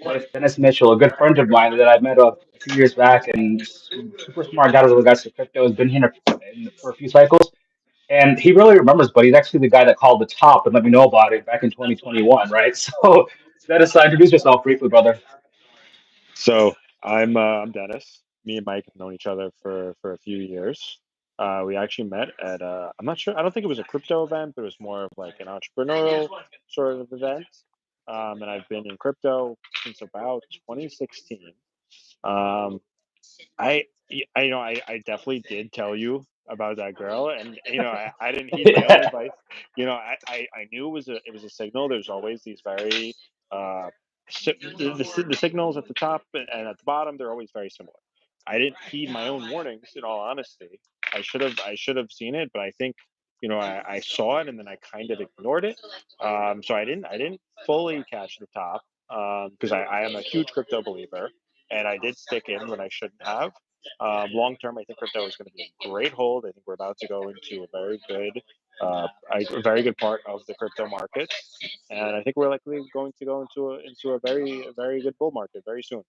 with Dennis Mitchell, a good friend of mine that I met a few years back, and super smart guy with regards to crypto. Has been here for a few cycles, and he really remembers. But he's actually the guy that called the top and let me know about it back in 2021, right? So, Dennis, introduce yourself briefly, brother. So I'm Dennis. Me and Mike have known each other for a few years. We actually met at I'm not sure. I don't think it was a crypto event, but it was more of like an entrepreneurial sort of event. And I've been in crypto since about 2016. Um, I definitely did tell you about that girl, and I didn't heed my own Yeah. advice. I knew it was a signal. There's always these very the signals at the top and at the bottom. They're always very similar. I didn't heed my own warnings. In all honesty, I should have seen it, but I think I saw it and then I kind of ignored it. So I didn't fully catch the top because I am a huge crypto believer and I did stick in when I shouldn't have. Long term, I think crypto is going to be a great hold. I think we're about to go into a very good part of the crypto markets, and I think we're likely going to go into a very good bull market very soon.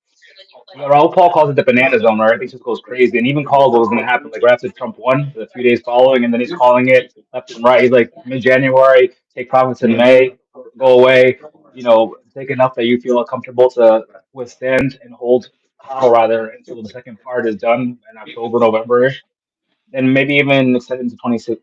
Yeah, Raul Paul calls it the banana zone, right? I think just goes crazy, and even called what was going to happen like right after Trump won, the few days following, and then he's calling it left and right. He's like mid-January, take profits in Hmm. May, go away. Take enough that you feel comfortable to withstand and hold HODL rather until the second part is done in October, November-ish, and maybe even extend into 2026.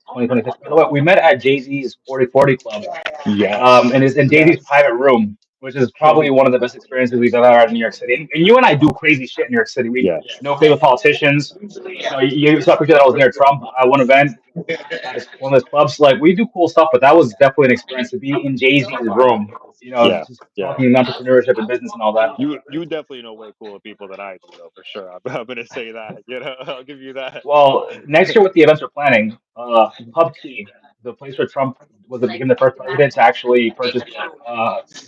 By the way, we met at Jay Z's 4040 Club, Yes. and it's in Daisy's Yes. private room, which is probably one of the best experiences we've ever had in New York City. And you and I do crazy shit in New York City. We Yes. no favorite politicians. You saw a picture that I was near Trump at one event at one of his clubs. Like we do cool stuff, but that was definitely an experience to be in Jay Z's room. Yeah. Just Yeah. talking entrepreneurship and business and all that. You definitely know way cooler people than I do, though, for sure. I'm gonna say that. I'll give you that. Well, next year with the events we're planning, Pub Key, the place where Trump became the first president to actually purchase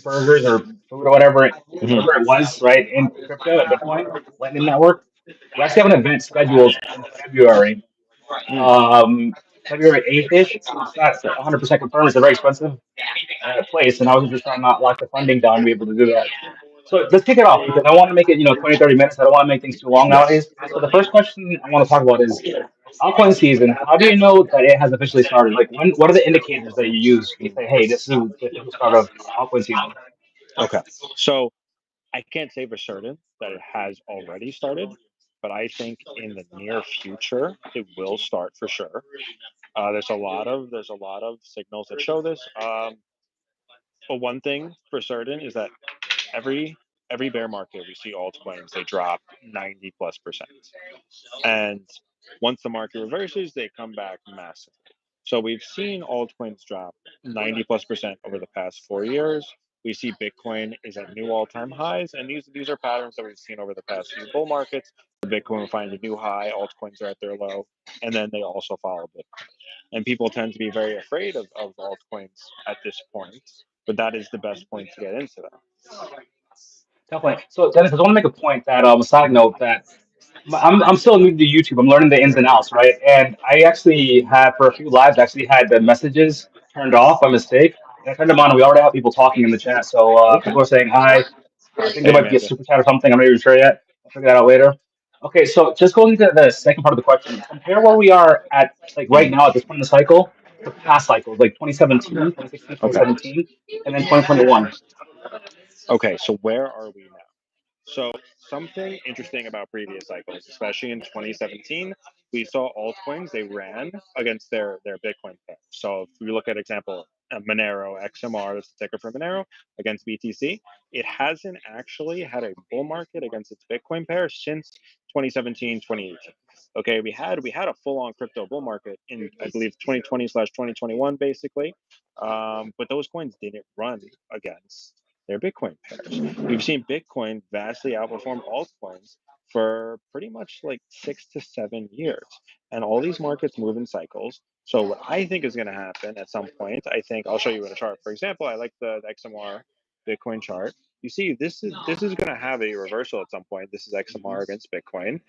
burgers or food or Mhm. whatever it was, right, in crypto at Bitcoin Lightning Network. We actually have an event scheduled in February, Mm. um, February 8th-ish. It's not 100% confirmed. It's a very expensive place, and I was just trying to not lock the funding down to be able to do that. So let's kick it off because I want to make it, 20, 30 minutes. I don't want to make things too long Yes. nowadays. So the first question I want to talk about is Altcoin season. How do you know that it has officially started? Like, what are the indicators that you use to say, hey, this is the official start of Altcoin season? Okay. So I can't say for certain that it has already started, but I think in the near future it will start for sure. There's a lot of signals that show this. But one thing for certain is that every every bear market we see altcoins they drop 90+%, and once the market reverses they come back massively. So we've seen altcoins drop 90+% over the past 4 years. We see Bitcoin is at new all-time highs, and these are patterns that we've seen over the past few bull markets. Bitcoin will find a new high, altcoins are at their low, and then they also follow Bitcoin. And people tend to be very afraid of altcoins at this point, but that is the best point to get into them. Definitely. So, Dennis, I just want to make a point that, a side note that I'm still new to YouTube. I'm learning the ins and outs, right? And I actually had, for a few lives, actually had the messages turned off by mistake. And I turned them on, and we already have people talking in the chat. So Okay. people are saying hi. I think there Hey might be a Amanda. super chat or something. I'm not even sure yet. I'll figure that out later. Okay, so just going into the second part of the question, compare where we are at, like right Mhm. now at this point in the cycle, to past cycles, like 2017, 2016, Okay. 2017, and then 2021. Okay. So where are we now? So something interesting about previous cycles, especially in 2017, we saw altcoins they ran against their Bitcoin pair. So if we look at example Monero XMR, that's the ticker for Monero against BTC, it hasn't actually had a bull market against its Bitcoin pair since 2017, 2018. Okay, we had a full on crypto bull market in I believe 2020/2021 basically, but those coins didn't run against their Bitcoin pairs. We've seen Bitcoin vastly outperform altcoins for pretty much like 6 to 7 years. And all these markets move in cycles. So what I think is going to happen at some point, I think I'll show you in a chart. For example, I like the XMR Bitcoin chart. You see, this is going to have a reversal at some point. This is XMR against Bitcoin,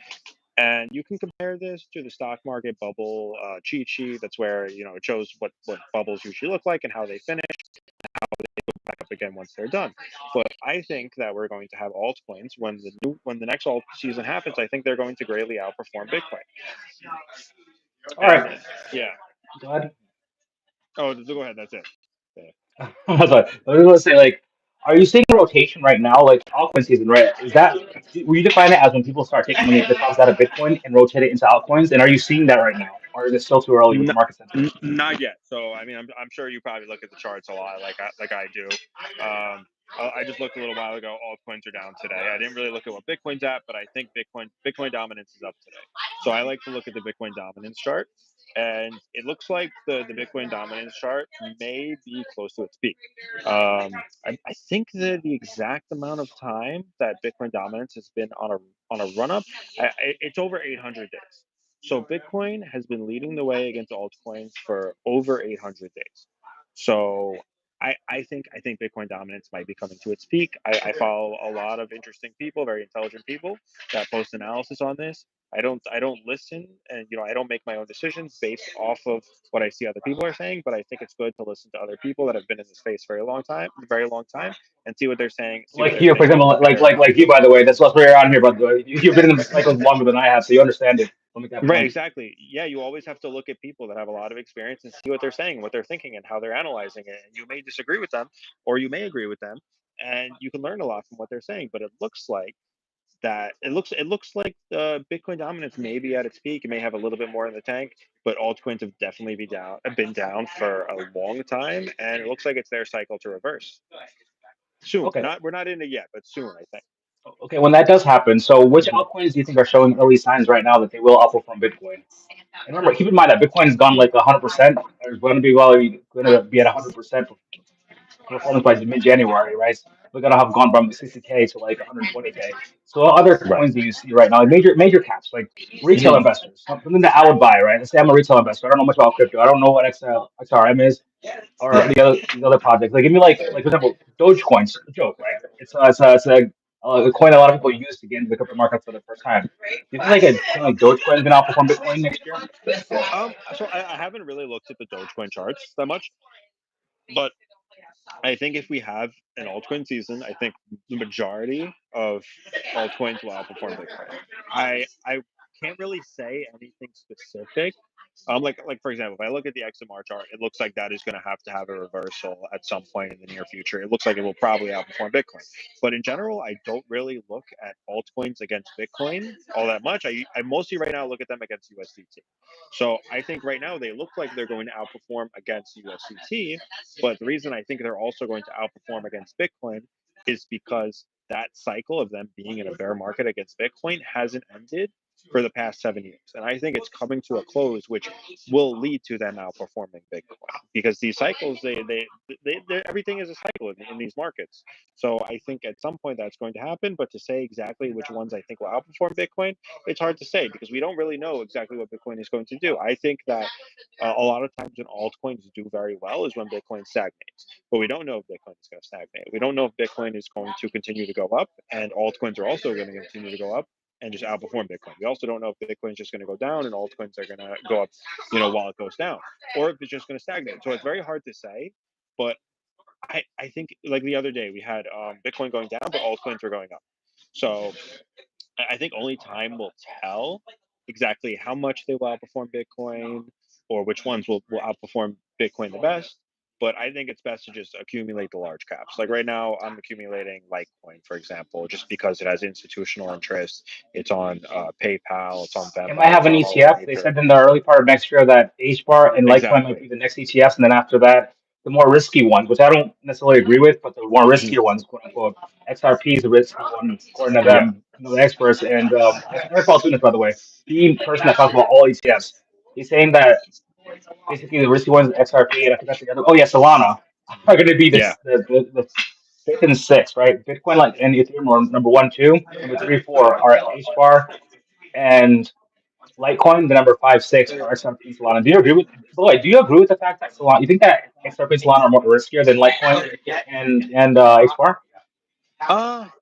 and you can compare this to the stock market bubble cheat sheet. That's where it shows what bubbles usually look like and how they finish. up again once they're done. But I think that we're going to have altcoins when the next alt season happens. I think they're going to greatly outperform Bitcoin. All And right, yeah. go ahead. Oh, go ahead. That's it. Yeah. Sorry. I was going to say, like, are you seeing a rotation right now, like altcoin season, right? Is that we define it as when people start taking money, deposits out of Bitcoin and rotate it into altcoins? And are you seeing that right now, or is it still too early with the N- market sentiment? Not yet. So I mean, I'm sure you probably look at the charts a lot, like I do. I just looked a little while ago. Altcoins are down today. I didn't really look at what Bitcoin's at, but I think Bitcoin dominance is up today. So I like to look at the Bitcoin dominance chart, and it looks like the Bitcoin dominance chart may be close to its peak. I think the exact amount of time that Bitcoin dominance has been on a run up, it's over 800 days. So Bitcoin has been leading the way against altcoins for over 800 days. So I think Bitcoin dominance might be coming to its peak. I follow a lot of interesting people, very intelligent people that post analysis on this. I don't listen, and I don't make my own decisions based off of what I see other people are saying. But I think it's good to listen to other people that have been in the space very long time, and see what they're saying, see what Like they're here, for thinking, example, look at their like you, analysis. by the way. That's what's rare on here, by the way. You've been in the cycles longer than I have, so you understand it. Let me make that Right, point. exactly. Yeah, you always have to look at people that have a lot of experience and see what they're saying, what they're thinking, and how they're analyzing it. And you may disagree with them, or you may agree with them, and you can learn a lot from what they're saying. But it looks like Bitcoin dominance may be at its peak. It may have a little bit more in the tank, but altcoins have definitely been down for a long time, and it looks like it's their cycle to reverse soon. Okay. Not We're not in it yet, but soon, I think. Okay, when that does happen, so which Mhm. altcoins do you think are showing early signs right now that they will outperform Bitcoin? And remember, keep in mind that Bitcoin's gone like 100%. It's going to be at 100% performance by mid-January, right? We're gonna have gone from 60K to like 120K. So what other Right. coins do you see right now? Like major caps, like retail Mhm. investors, something that I would buy, right? Let's say I'm a retail investor. I don't know much about crypto. I don't know what XRM is or these other projects. Like give me like for example, Dogecoin's a joke, right? It's a coin a lot of people use to get into the crypto market for the first time. Do you think like a coin like Dogecoin is gonna outperform Bitcoin next year? So I haven't really looked at the Dogecoin charts that much, but I think if we have an altcoin season, I think the majority of altcoins will outperform Bitcoin. I can't really say anything specific. Like for example, if I look at the XMR chart, it looks like that is going to have a reversal at some point in the near future. It looks like it will probably outperform Bitcoin. But in general, I don't really look at altcoins against Bitcoin all that much. I mostly right now look at them against USDT. So I think right now they look like they're going to outperform against USDT, but the reason I think they're also going to outperform against Bitcoin is because that cycle of them being in a bear market against Bitcoin hasn't ended for the past 7 years. And I think it's coming to a close, which will lead to them outperforming Bitcoin because these cycles, everything is a cycle in these markets. So I think at some point that's going to happen. But to say exactly which ones I think will outperform Bitcoin, it's hard to say because we don't really know exactly what Bitcoin is going to do. I think that a lot of times when altcoins do very well is when Bitcoin stagnates. But we don't know if Bitcoin is going to stagnate. We don't know if Bitcoin is going to continue to go up, and altcoins are also going to continue to go up and just outperform Bitcoin. We also don't know if Bitcoin is just going to go down and altcoins are going to go up, while it goes down, or if it's just going to stagnate. So it's very hard to say. But I think like the other day we had Bitcoin going down, but altcoins were going up. So I think only time will tell exactly how much they will outperform Bitcoin or which ones will outperform Bitcoin the best. But I think it's best to just accumulate the large caps. Like right now, I'm accumulating Litecoin, for example, just because it has institutional interest. It's on PayPal, it's on It might Venmo, have it's an on all the ETF. They major. said in the early part of next year that HBAR and Litecoin might Exactly. be the next ETFs, and then after that, the more risky ones, which I don't necessarily agree with, but the more Mhm. riskier ones, quote unquote. XRP is a risky one, according to Yeah. them, the experts. And Eric Paul Tunis, by the way, the person that talks about all ETFs, he's saying that basically the risky ones, XRP, and I forgot the other. Oh yeah, Solana are going to be Yeah. the fifth and sixth, right? Bitcoin like and Ethereum are number one, two, number three, four are HBAR and Litecoin, the number 5, 6 are XRP and Solana. Do you agree with? By the way, do you agree with the fact that Solana? You think that XRP and Solana are more riskier than Litecoin and HBAR?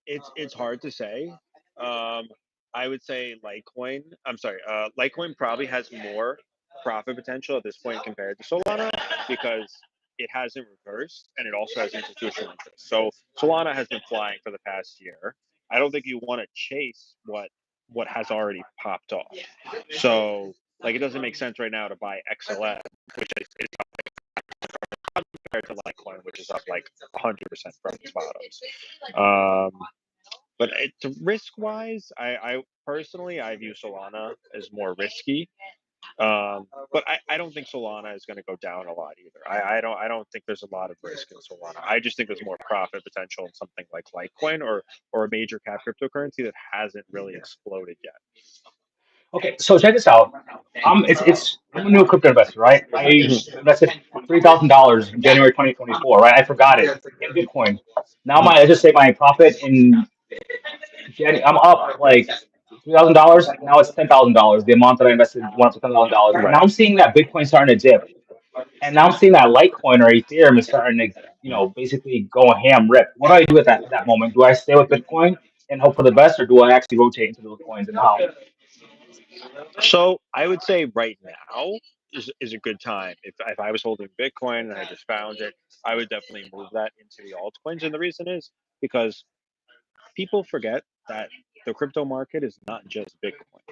It's hard to say. Um, I would say Litecoin. I'm sorry. Litecoin probably has more profit potential at this point compared to Solana because it hasn't reversed, and it also has institutional interest. So Solana has been flying for the past year. I don't think you want to chase what has already popped off. So like it doesn't make sense right now to buy XLM, which is compared to Litecoin, which is up like 100% from its bottoms. But risk wise, I personally I view Solana as more risky. But I don't think Solana is going to go down a lot either. I don't think there's a lot of risk in Solana. I just think there's more profit potential in something like Litecoin or a major cap cryptocurrency that hasn't really exploded yet. Okay, so check this out. I'm a new crypto investor, right? I invested $3,000 in January 2024, right? I forgot it in Bitcoin. Now I just say my profit in I'm up like $3,000. Now it's $10,000. The amount that I invested went up to $10,000, and now Right. I'm seeing that Bitcoin starting to dip, and now I'm seeing that Litecoin or Ethereum is starting to, basically go ham rip. What do I do at that moment? Do I stay with Bitcoin and hope for the best, or do I actually rotate into those coins, and how? So I would say right now is a good time. If I was holding Bitcoin and I just found it, I would definitely move that into the altcoins. And the reason is because people forget that the crypto market is not just Bitcoin.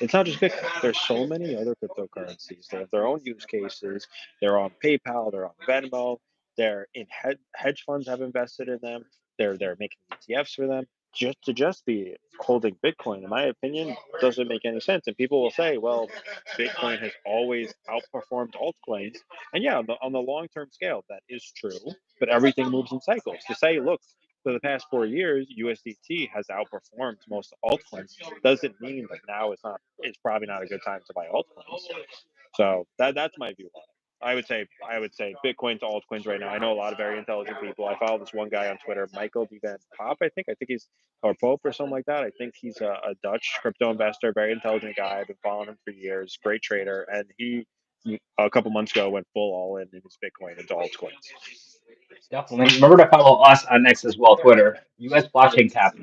It's not just Bitcoin. There's so many other cryptocurrencies. They have their own use cases. They're on PayPal. They're on Venmo. They're in hedge funds have invested in them. They're making ETFs for them. Just be holding Bitcoin, in my opinion, doesn't make any sense. And people will say, well, Bitcoin has always outperformed altcoins. And yeah, on the long term scale, that is true. But everything moves in cycles. To say, look, for the past 4 years, USDT has outperformed most altcoins. Doesn't mean that now it's probably not a good time to buy altcoins. So that's my view on it. I would say Bitcoin to altcoins right now. I know a lot of very intelligent people. I follow this one guy on Twitter, Michael D. Van Pop. I think he's or Pope or something like that. I think he's a Dutch crypto investor, very intelligent guy. I've been following him for years. Great trader, and he a couple months ago went full all in his Bitcoin into altcoins. Definitely. Remember to follow us on X as well, Twitter, US Blockchain Cap.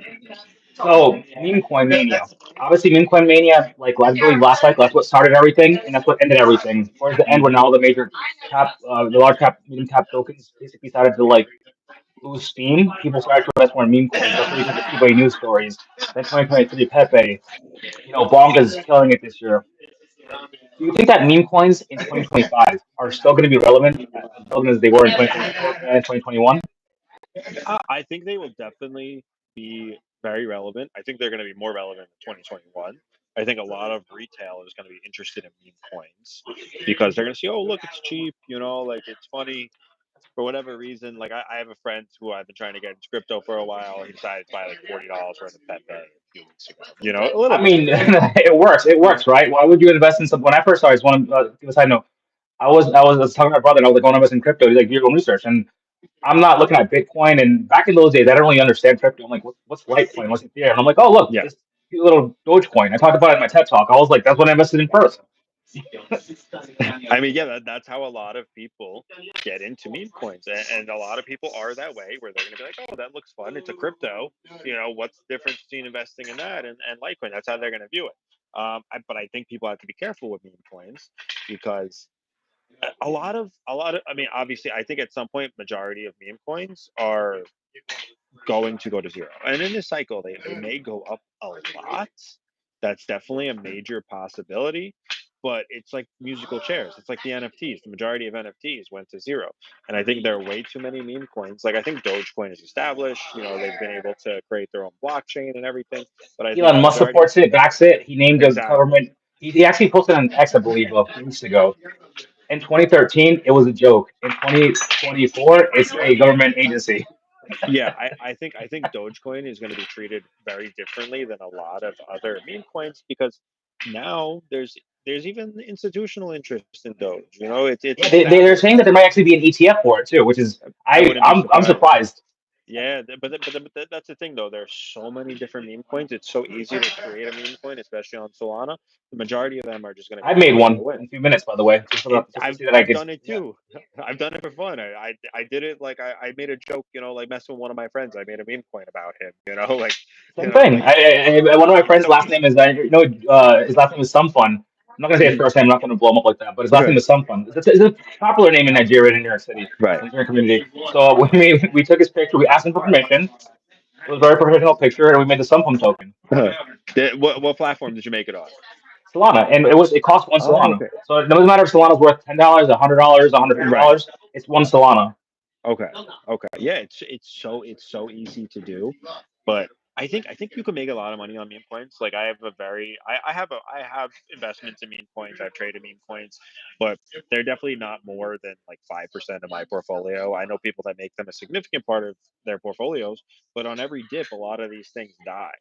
So, meme coin mania. Obviously, meme coin mania, like I believe last cycle, that's what started everything, and that's what ended everything. Towards the end, when all the major the large cap, medium cap tokens basically started to like lose steam, people started to invest more in meme coins. That's where you get the Shiba Inu news stories. Then 2023 Pepe, Bonga's killing it this year. Do you think that meme coins in 2025 are still going to be relevant as relevant as they were in 2024 and 2021? I think they will definitely be very relevant. I think they're going to be more relevant in 2021. I think a lot of retail is going to be interested in meme coins because they're going to see, oh, look, it's cheap, like it's funny for whatever reason. Like I have a friend who I've been trying to get into crypto for a while. He decided to buy like $40 worth of Pepe a few weeks ago. A little I bit mean, crazy. it works. It Yeah. works, right? Why would you invest in something? When I first started, I just want to give a side note. I was talking to my brother, and I was like, "I want to invest in crypto." He's like, "Do your own research." And I'm not looking at Bitcoin. And back in those days, I didn't really understand crypto. I'm like, what's Litecoin? What's Ethereum? And I'm like, "Oh, look, Yeah. this cute little Dogecoin." I talked about it in my TED talk. I was like, "That's what I invested in first." I mean, yeah, that's how a lot of people get into meme coins, and a lot of people are that way, where they're going to be like, "Oh, that looks fun. It's a crypto. What's the difference between investing in that and Litecoin?" That's how they're going to view it. But I think people have to be careful with meme coins because I mean, obviously, I think at some point, majority of meme coins are going to go to zero. And in this cycle, they may go up a lot. That's definitely a major possibility. But it's like musical chairs. It's like the NFTs. The majority of NFTs went to zero. And I think there are way too many meme coins. Like I think Dogecoin is established. They've been able to create their own blockchain and everything. But I think Elon the Musk majority supports it, backs it. He named a exactly. government. He actually posted on X, I believe, a few weeks ago. In 2013, it was a joke. In 2024, it's a government agency. Yeah, I think Dogecoin is going to be treated very differently than a lot of other meme coins because now there's even institutional interest in Doge. It's Yeah, they're established saying that there now. might actually be an ETF for it too, which is I I wouldn't be I'm surprised. surprised. Yeah, but that's the thing though. There's so many different meme coins. It's so easy to create a meme coin, especially on Solana. The majority of them are just going to I go made down in the one wind. in a few minutes, by the way, just to I've see that I I've could. done it Yeah, too. I've done it for fun. I did it like I made a joke, like messing with one of my friends. I made a meme coin about him. same thing. Like One of my it's friends' so last name easy. is his last name is Some Fun. I'm not gonna say his first name. I'm not gonna blow him up like that. But his last name Okay. is Somfun. It's a popular name in Nigeria and in New York City, Right. in the Nigerian community. So we took his picture. We asked him for permission. It was a very professional picture, and we made the Somfun token. What platform did you make it on? Solana, and it cost one Oh, Solana. okay. So it doesn't matter if Solana's worth $10, $100, Right. $150. It's one Solana. Okay. Okay. Yeah, it's so easy to do, but I think you can make a lot of money on meme coins. Like I have investments in meme coins. I've traded meme coins, but they're definitely not more than like 5% of my portfolio. I know people that make them a significant part of their portfolios, but on every dip, a lot of these things die.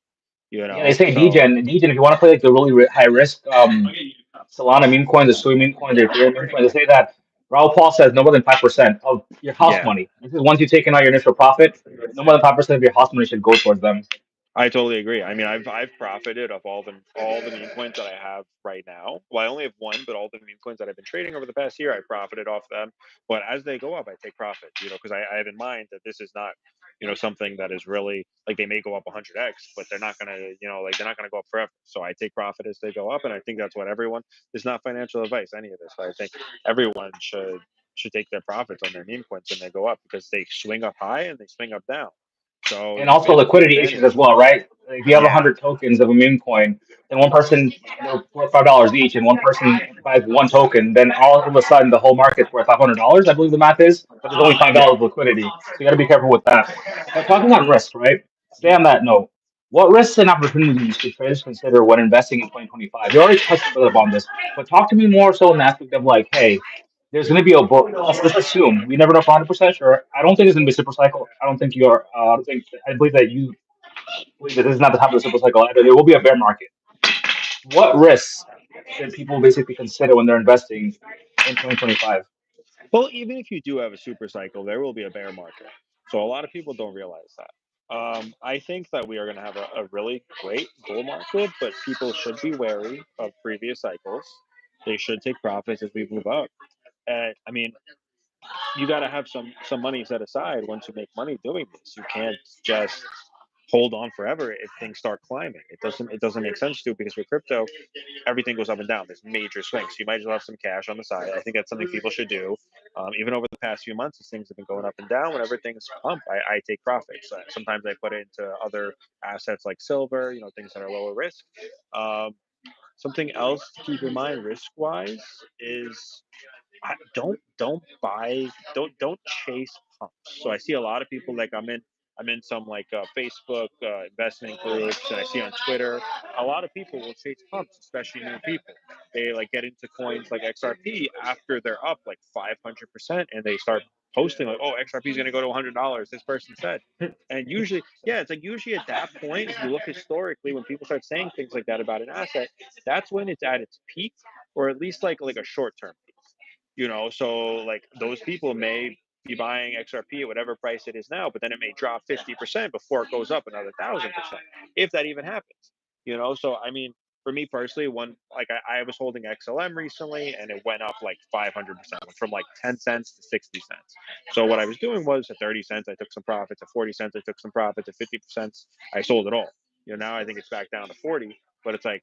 Yeah, they say So Degen. If you want to play like the really high risk Solana meme coins, the Sui meme coins, the Ethereum meme coins, they say that Raul Paul says no more than 5% of your house yeah, money. This is once you've taken out your initial profit, no more than 5% of your house money should go towards them. I totally agree. I mean, I've profited of all the meme coins that I have right now. Well, I only have one, but all the meme coins that I've been trading over the past year, I profited off them. But as they go up, I take profit. Because I have in mind that this is not something that is really like they may go up 100x, but they're not gonna like they're not gonna go up forever. So I take profit as they go up, and I think that's what everyone. It's not financial advice, any of this, but I think everyone should take their profits on their meme coins when they go up because they swing up high and they swing up down. So And you also be able to take liquidity issues as advantage. well, right? Like, if you have Yeah, 100 tokens of a meme coin, then one person they're worth $5 each, and one person buys one token, then all of a sudden the whole market's worth $500. I believe the math is, but there's only yeah. $5 of liquidity, so you got to be careful with that. But talking on risk, right? Stay on that note. What risks and opportunities should traders consider when investing in 2025? You already touched a bit upon this, but talk to me more so in the aspect of like, hey, there's going to be a bull. Let's assume we never know for 100% sure. I don't think there's going to be a super cycle. I don't think you're. I don't think. I believe that you believe that this is not the top of the super cycle either. There will be a bear market. What risks should people basically consider when they're investing in 2025? Well, even if you do have a super cycle, there will be a bear market. So a lot of people don't realize that. I think that we are going to have a really great bull market, but people should be wary of previous cycles. They should take profits as we move up. And I mean, you got to have some money set aside once you make money doing this. You can't just hold on forever if things start climbing. It doesn't make sense to because with crypto, everything goes up and down. There's major swings. You might as well have some cash on the side. I think that's something people should do. Even over the past few months, as things have been going up and down, whenever things pump, I take profits. Sometimes I put it into other assets like silver, things that are lower risk. Um, Something else to keep in mind risk wise is don't buy don't chase pumps. So I see a lot of people like I'm in some like Facebook investment groups, and I see on Twitter a lot of people will chase pumps, especially new people. They like get into coins like XRP after they're up like 500%, and they start posting like, "Oh, XRP is going to go to $100." This person said, and usually, yeah, it's like usually at that point, if you look historically, when people start saying things like that about an asset, that's when it's at its peak, or at least like a short term peak. So like those people may be buying XRP at whatever price it is now, but then it may drop 50% before it goes up another 1,000%, if that even happens. So I mean, for me personally, one like I was holding XLM recently, and it went up like 500%, went from like 10 cents to 60 cents. So what I was doing was at 30 cents, I took some profits. At 40 cents, I took some profits. At 50%, I sold it all. Now I think it's back down to 40, but it's like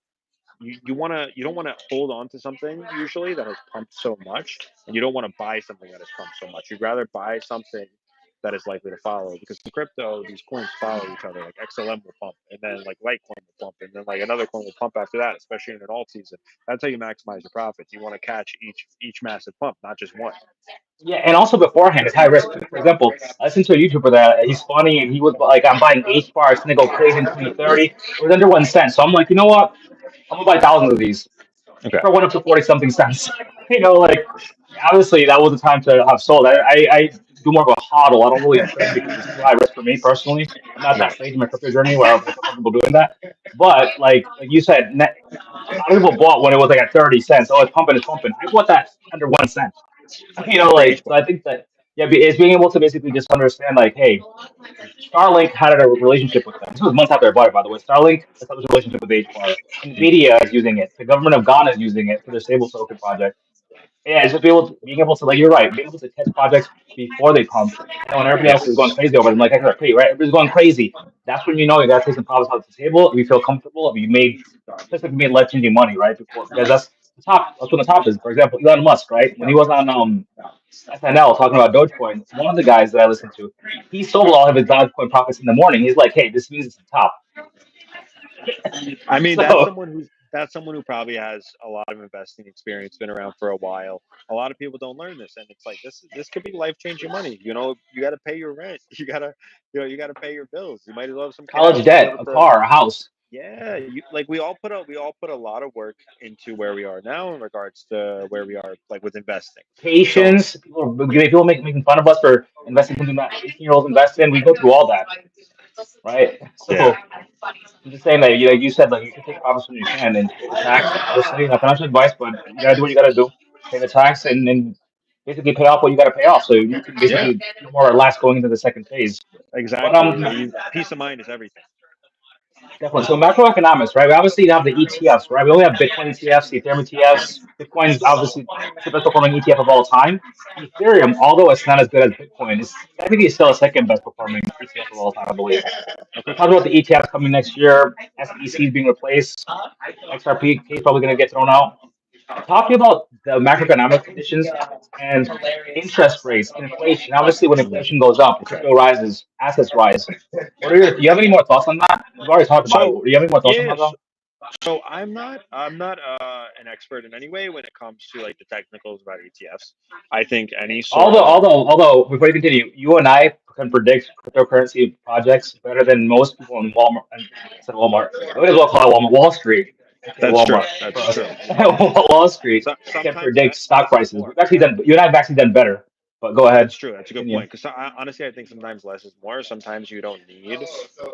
you don't want to hold on to something usually that has pumped so much, and you don't want to buy something that has pumped so much. You'd rather buy something that is likely to follow, because in crypto these coins follow each other. Like XLM will pump, and then like Litecoin will pump, and then like another coin will pump after that, especially in an alt season. That's how you maximize your profits. You want to catch each massive pump, not just one. Yeah, and also beforehand, it's high risk. For example, I listened to a YouTuber that he's funny, and he was like, "I'm buying H bar. It's gonna go crazy in 2030." It was under 1 cent, so I'm like, you know what? I'm gonna buy thousands of these. Okay. H bar went up to 40 something cents. Like obviously that was the time to have sold. I do more of a hodl. I don't really trade because it's too high risk for me personally. I'm not at that Right. stage in my crypto journey where I feel comfortable doing that. But like you said, a lot of people bought when it was like at 30 cents. Oh, it's pumping, it's pumping. I bought that under 1 cent. For H So bar. I think that yeah, it's being able to basically just understand like, hey, Starlink had a relationship with them. This was months after I bought it, by the way. Starlink established a relationship with HBAR. Nvidia is using it. The government of Ghana is using it for their stable token project. Yeah, it's just being able to, like, you're right, being able to catch projects before they pump. And then when everybody else is going Yes. crazy over them, like XRP, right? Everybody's going crazy. That's when you know you got to take some profits off the table. If you feel comfortable, if you made, especially if you made life changing money, right? Before, because the top. That's what the top is. For example, Elon Musk, right? When he was on SNL talking about Dogecoin, one of the guys that I listened to, he sold all of his Dogecoin profits in the morning. He's like, "Hey, this means it's the top." I mean, So that's someone who probably has a lot of investing experience, been around for a while. A lot of people don't learn this, and it's like this could be life changing money. You know, you got to pay your rent. You got to pay your bills. You might as well have some college cash to be debt, able a to. car, a house. Yeah, like we all put a lot of work into where we are now in regards to where we are, like with investing. So Patience. People making fun of us for investing something that 18-year-olds invest in. We go through all that, right? yeah, So I'm just saying that you said like you should take profits when you can and pay the tax. Obviously, not financial advice, but you gotta do what you gotta do. Pay the tax and basically pay off what you gotta pay off, so you can yeah, basically feel more relaxed going into the second phase. But exactly. I mean, peace of mind is everything. definitely. So macroeconomics, right? We obviously have the ETFs, right? We only have Bitcoin ETFs, Ethereum ETFs. Bitcoin's obviously the best performing ETF of all time. Ethereum, although it's not as good as Bitcoin, is technically still a second best performing ETF of all time, I believe. So we're Okay. talking about the ETFs coming next year. SEC is being replaced. XRP is probably going to get thrown out. Talking about the macroeconomic conditions and interest rates, inflation. Obviously, when inflation goes up, crypto rises, assets rise. Do you have any more thoughts on that? We've already talked about it. So Do you have any more thoughts on that, yes, though? so I'm not an expert in any way when it comes to like the technicals about ETFs. I think any sort of Before you continue, you and I can predict cryptocurrency projects better than most people in Walmart. And I said Walmart. I might as well call it Walmart. Wall Street. Okay, that's true. Walmart for That's us. true. Wall Street So, can sometimes predict less, stock less is prices. more. We've actually done. You and I have actually done better. But go ahead. That's true. That's a good Continue. point. Because honestly, I think sometimes less is more. Sometimes you don't need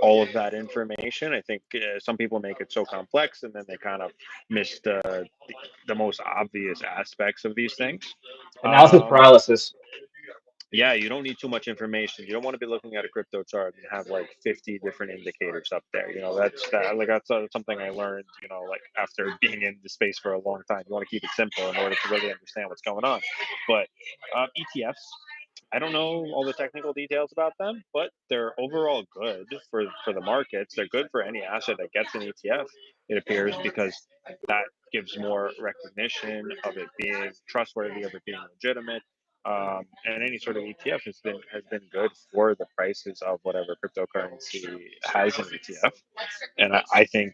all of that information. I think some people make it so complex, and then they kind of miss the most obvious aspects of these things. Analysis Um, paralysis. yeah, you don't need too much information. You don't want to be looking at a crypto chart and have like 50 different indicators up there. You know, that's something I learned, you know, like after being in the space for a long time. You want to keep it simple in order to really understand what's going on. But ETFs, I don't know all the technical details about them, but they're overall good for the markets. They're good for any asset that gets an ETF, it appears, because that gives more recognition of it being trustworthy, of it being legitimate. And any sort of ETF has been good for the prices of whatever cryptocurrency has an ETF. And I think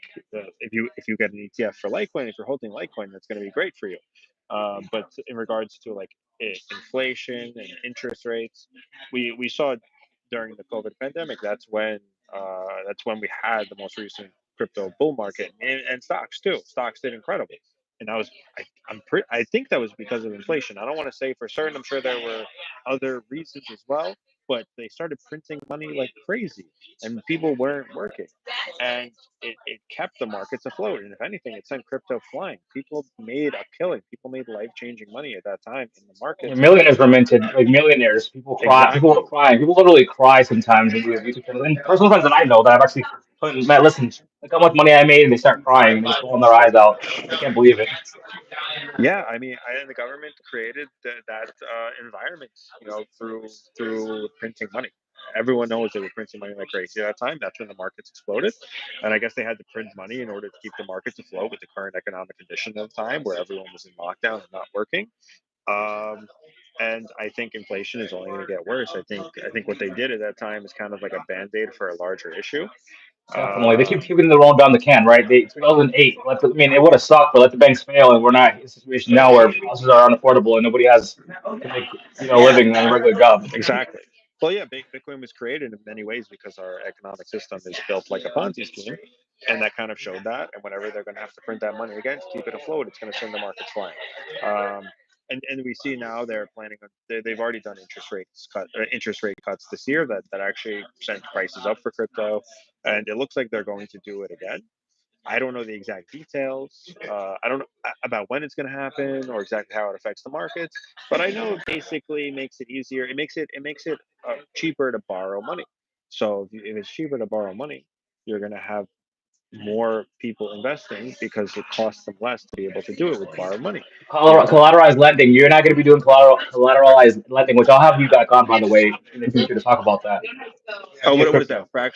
if you get an ETF for Litecoin, if you're holding Litecoin, that's going to be great for you. But in regards to like inflation and interest rates, we saw during the COVID pandemic. That's when we had the most recent crypto bull market, and stocks too. Stocks did incredible, and that was I think that was because of inflation. I don't want to say for certain. I'm sure there were other reasons as well, but they started printing money like crazy, and people weren't working, and it kept the markets afloat. And if anything, it sent crypto flying. People made a killing. People made life changing money at that time in the Yeah, markets. millionaires were minted, like millionaires. People cry. People were Exactly. crying. People literally cry sometimes when we have YouTube channels. And personal friends that I know that I've actually put, Matt, listen, look how much money I made, and they start crying. They just roll their eyes out. They can't believe it. Yeah, I mean, and the government created that environment, you know, through printing money. Everyone knows they were printing money like crazy at that time. That's when the markets exploded, and I guess they had to print money in order to keep the markets afloat with the current economic condition of the time, where everyone was in lockdown and not working. Um, and I think inflation is only going to get worse. I think what they did at that time is kind of like a band aid for a larger issue. Definitely, they Uh, keep keeping the rolling down the can, right? 2008. I mean, it would have sucked, but let the banks fail, and we're not in a situation now where houses are unaffordable and nobody has to make a living on a regular job. Exactly. Well, yeah, Bitcoin was created in many ways because our economic system is built like a Ponzi scheme, and that kind of showed that. And whenever they're going to have to print that money again to keep it afloat, it's going to send the markets flying. And we see now they're planning on they've already done interest rate cuts this year that actually sent prices up for crypto, and it looks like they're going to do it again. I don't know the exact details. I don't know about when it's going to happen or exactly how it affects the markets, but I know it basically makes it easier. It makes it cheaper to borrow money. So if it's cheaper to borrow money, you're going to have more people investing because it costs them less to be able to do it with borrowed money. You know, Collateralized lending. You're not going to be doing collateralized lending, which I'll have you back on, by the way, in the future to talk about that oh, via what is that? crypto.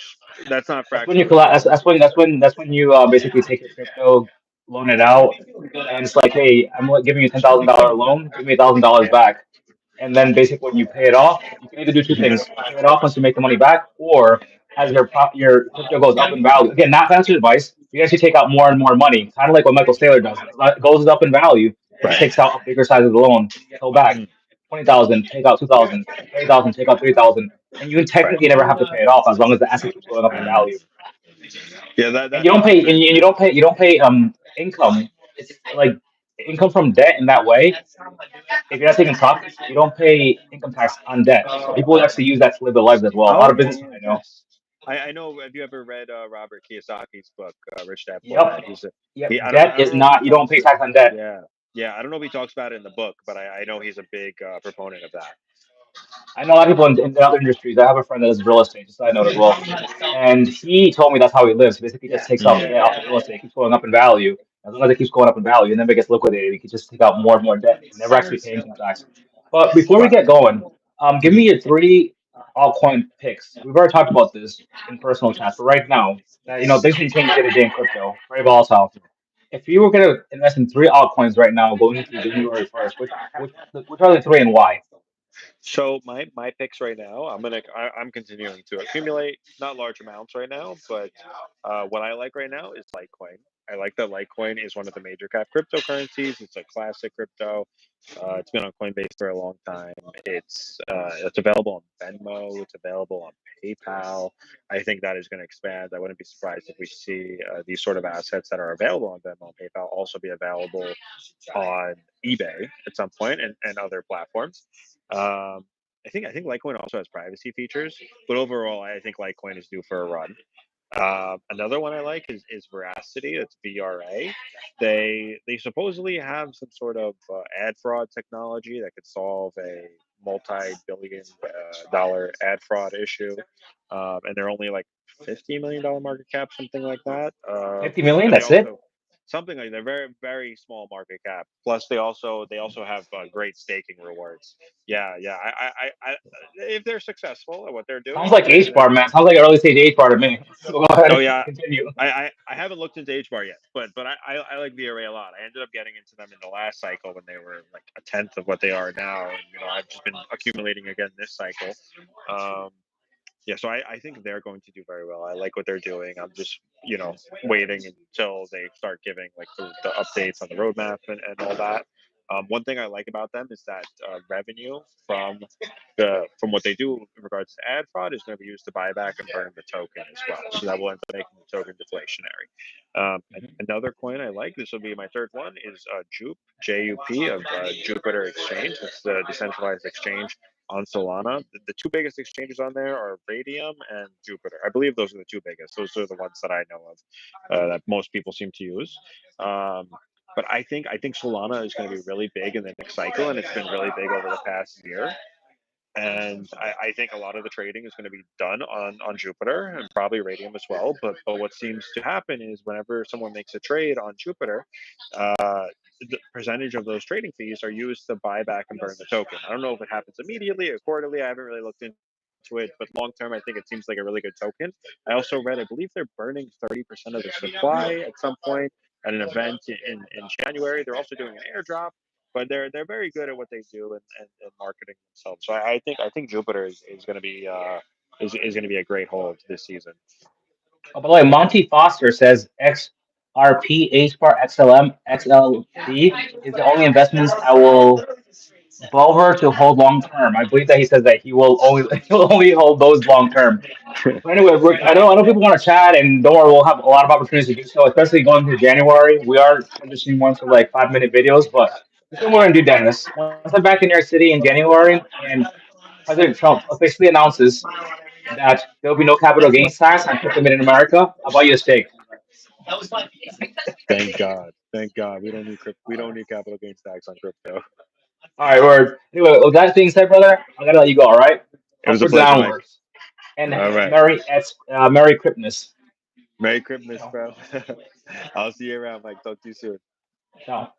That's not That's when you fractional lending. that's when you basically take your crypto. loan it out, and it's like, hey, I'm giving you $10,000 loan, give me $1,000 back. And then basically when you pay it off, you can either do two things: pay it off once you make the money back, or as your crypto goes up in value. Again, not financial advice. You actually take out more and more money, kind of like what Michael Saylor does. As it goes up in value, he just Right. takes out a bigger size of the loan. Go back, 20,000, take out 2,000, 20,000, take out 3,000, and you can Right. technically never have to pay it off as long as the asset keeps going up in Mm. value. Yeah, And you don't that's pay, very you don't pay income. It's like income from debt in that way. If you're not taking profits, you don't pay income tax on debt. So people actually use that to live their lives as well. A lot Oh of yeah, businessmen yeah, I know. yes. I know. Have you ever read Robert Kiyosaki's book, Rich Dad Poor Dad? Yep. He's a, Yep. he. Debt I don't is know if he not, you don't talks. pay tax on debt. Yeah, yeah. I don't know if he talks about it in the book, but I know he's a big proponent of that. I know a lot of people in other industries. I have a friend that does real estate, just so I know as well. And he told me that's how he lives. He basically just takes out debt off the real estate. It keeps going up in value. As long as it keeps going up in value, and then it gets liquidated, he can just take out more and more debt. Never actually pay income tax. But before we Wow. get going, give me your three altcoin picks. We've already talked about this in personal chat, but right now, things can change day to day in crypto. Very volatile. If you were going to invest in three altcoins right now, going into January 1st, which are the three and why? So my picks right now, I'm continuing to accumulate not large amounts right now, but what I like right now is Litecoin. I like that Litecoin is one of the major cap cryptocurrencies. It's a classic crypto. It's been on Coinbase for a long time. It's available on Venmo. It's available on PayPal. I think that is going to expand. I wouldn't be surprised if we see these sort of assets that are available on Venmo and PayPal also be available on eBay at some point and other platforms. I think Litecoin also has privacy features, but overall, I think Litecoin is due for a run. Another one I like is Veracity. It's VRA. They supposedly have some sort of ad fraud technology that could solve a multi-billion dollar ad fraud issue, and they're only like $50 million market cap, something like that. 50 million? And they That's it? also something like they're very small market cap. Plus, they also have great staking rewards. Yeah, yeah. If they're successful at what they're Sounds doing, like H bar, then man. Sounds like early stage H bar to me. Go oh ahead, yeah, continue. I haven't looked into H bar yet, but I like VRA a lot. I ended up getting into them in the last cycle when they were like a tenth of what they are now, and I've just been accumulating again this cycle. Um, yeah, so I think they're going to do very well. I like what they're doing. I'm just waiting until they start giving like the updates on the roadmap and all that. One thing I like about them is that revenue from what they do in regards to ad fraud is going to be used to buy back and burn the token as well. So that will end up making the token deflationary. Another coin I like, this will be my third one, is Jupe, JUP of Jupiter Exchange. It's the decentralized exchange on Solana. The two biggest exchanges on there are Radium and Jupiter. I believe those are the two biggest. Those are the ones that I know of that most people seem to use. Um, but I think Solana is going to be really big in the next cycle, and it's been really big over the past year. And I think a lot of the trading is going to be done on Jupiter and probably Radium as well. But what seems to happen is whenever someone makes a trade on Jupiter, the percentage of those trading fees are used to buy back and burn the token. I don't know if it happens immediately or quarterly. I haven't really looked into it, but long term, I think it seems like a really good token. I also read, I believe they're burning 30% of the supply at some point at an event in January. They're also doing an airdrop, but they're very good at what they do and marketing themselves. So I think Jupiter is going to be is going to be a great hold this season. Oh, by the way, Monty Foster says XRP, H bar, XLM, XLD is the only investments I will bother to hold long term. I believe that he says that he will only he'll only hold those long term. But anyway, I know people want to chat, and don't worry, we'll have a lot of opportunities to do so, especially going into January. We are transitioning more to like 5 minute videos, but this is what we're gonna do, Dennis. Once I'm back in New York City in January, and President Trump officially announces that there will be no capital gains tax on crypto made in America, I'll buy you a steak. Thank God, thank God. We don't need capital gains tax on crypto. All right, word. Anyway, with that being said, brother, I gotta let you go. All right, It was a upwards and pleasure, Mike. onwards, and All right, Merry Christmas. Merry Christmas, Ciao. bro. I'll see you around, Mike. Talk to you soon. Ciao.